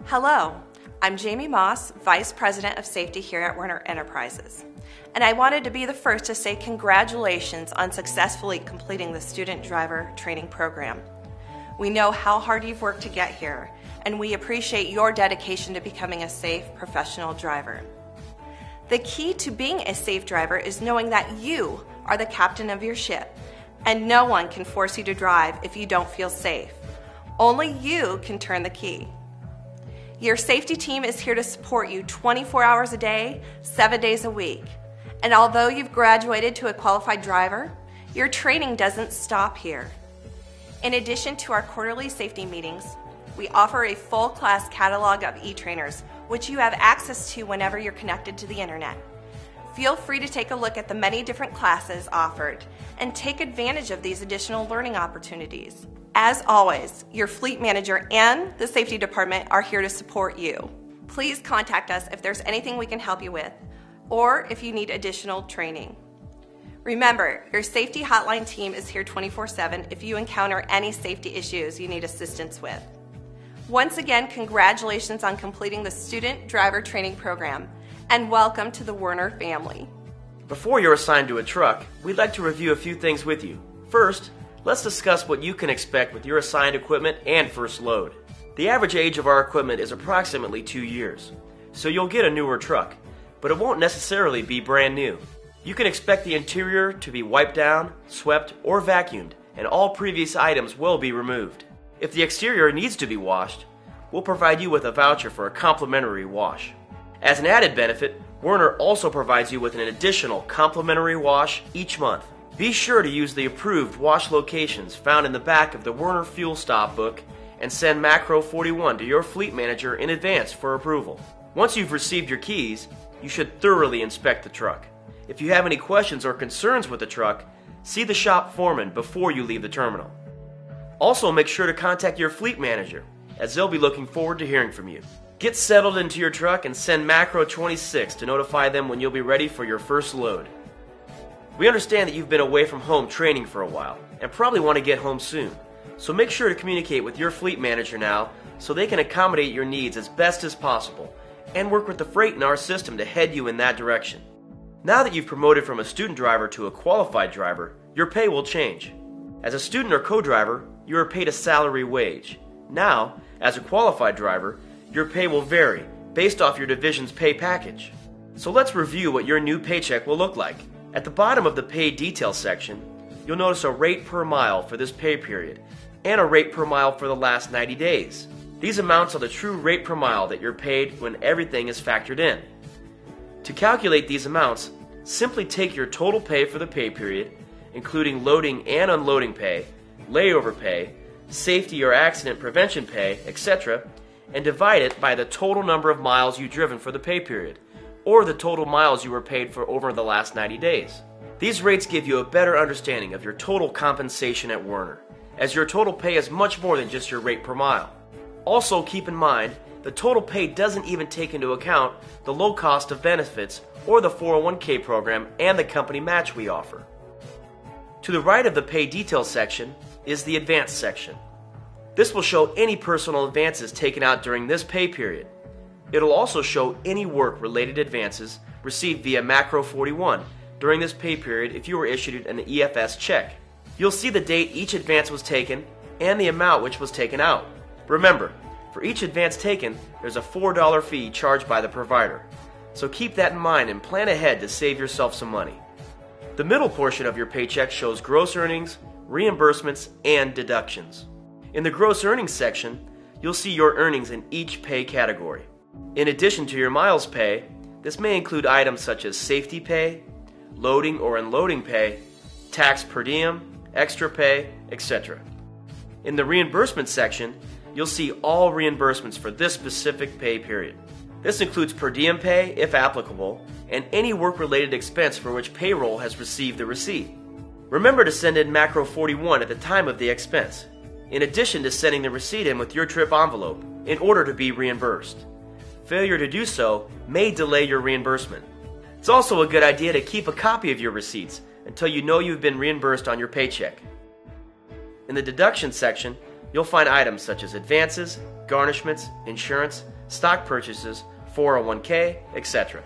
Hello, I'm Jamie Moss, Vice President of Safety here at Werner Enterprises, and I wanted to be the first to say congratulations on successfully completing the Student Driver Training Program. We know how hard you've worked to get here, and we appreciate your dedication to becoming a safe, professional driver. The key to being a safe driver is knowing that you are the captain of your ship, and no one can force you to drive if you don't feel safe. Only you can turn the key. Your safety team is here to support you 24 hours a day, 7 days a week. And although you've graduated to a qualified driver, your training doesn't stop here. In addition to our quarterly safety meetings, we offer a full class catalog of e-trainers, which you have access to whenever you're connected to the internet. Feel free to take a look at the many different classes offered and take advantage of these additional learning opportunities. As always, your fleet manager and the safety department are here to support you. Please contact us if there's anything we can help you with, or if you need additional training. Remember, your safety hotline team is here 24/7 if you encounter any safety issues you need assistance with. Once again, congratulations on completing the Student Driver Training Program, and welcome to the Werner family. Before you're assigned to a truck, we'd like to review a few things with you. First, let's discuss what you can expect with your assigned equipment and first load. The average age of our equipment is approximately 2 years, so you'll get a newer truck, but it won't necessarily be brand new. You can expect the interior to be wiped down, swept, or vacuumed, and all previous items will be removed. If the exterior needs to be washed, we'll provide you with a voucher for a complimentary wash. As an added benefit, Werner also provides you with an additional complimentary wash each month. Be sure to use the approved wash locations found in the back of the Werner Fuel Stop book and send Macro 41 to your fleet manager in advance for approval. Once you've received your keys, you should thoroughly inspect the truck. If you have any questions or concerns with the truck, see the shop foreman before you leave the terminal. Also, make sure to contact your fleet manager, as they'll be looking forward to hearing from you. Get settled into your truck and send Macro 26 to notify them when you'll be ready for your first load. We understand that you've been away from home training for a while and probably want to get home soon, so make sure to communicate with your fleet manager now so they can accommodate your needs as best as possible and work with the freight in our system to head you in that direction. Now that you've promoted from a student driver to a qualified driver, your pay will change. As a student or co-driver, you are paid a salary wage. Now, as a qualified driver, your pay will vary based off your division's pay package. So let's review what your new paycheck will look like. At the bottom of the pay detail section, you'll notice a rate per mile for this pay period and a rate per mile for the last 90 days. These amounts are the true rate per mile that you're paid when everything is factored in. To calculate these amounts, simply take your total pay for the pay period, including loading and unloading pay, layover pay, safety or accident prevention pay, etc., and divide it by the total number of miles you've driven for the pay period, or the total miles you were paid for over the last 90 days. These rates give you a better understanding of your total compensation at Werner, as your total pay is much more than just your rate per mile. Also keep in mind, the total pay doesn't even take into account the low cost of benefits or the 401k program and the company match we offer. To the right of the pay details section is the advance section. This will show any personal advances taken out during this pay period. It'll also show any work-related advances received via Macro 41 during this pay period if you were issued an EFS check. You'll see the date each advance was taken and the amount which was taken out. Remember, for each advance taken, there's a $4 fee charged by the provider. So keep that in mind and plan ahead to save yourself some money. The middle portion of your paycheck shows gross earnings, reimbursements, and deductions. In the gross earnings section, you'll see your earnings in each pay category. In addition to your miles pay, this may include items such as safety pay, loading or unloading pay, tax per diem, extra pay, etc. In the reimbursement section, you'll see all reimbursements for this specific pay period. This includes per diem pay, if applicable, and any work-related expense for which payroll has received the receipt. Remember to send in Macro 41 at the time of the expense, in addition to sending the receipt in with your trip envelope, in order to be reimbursed. Failure to do so may delay your reimbursement. It's also a good idea to keep a copy of your receipts until you know you've been reimbursed on your paycheck. In the deduction section, You'll find items such as advances, garnishments, insurance, stock purchases, 401k, etc.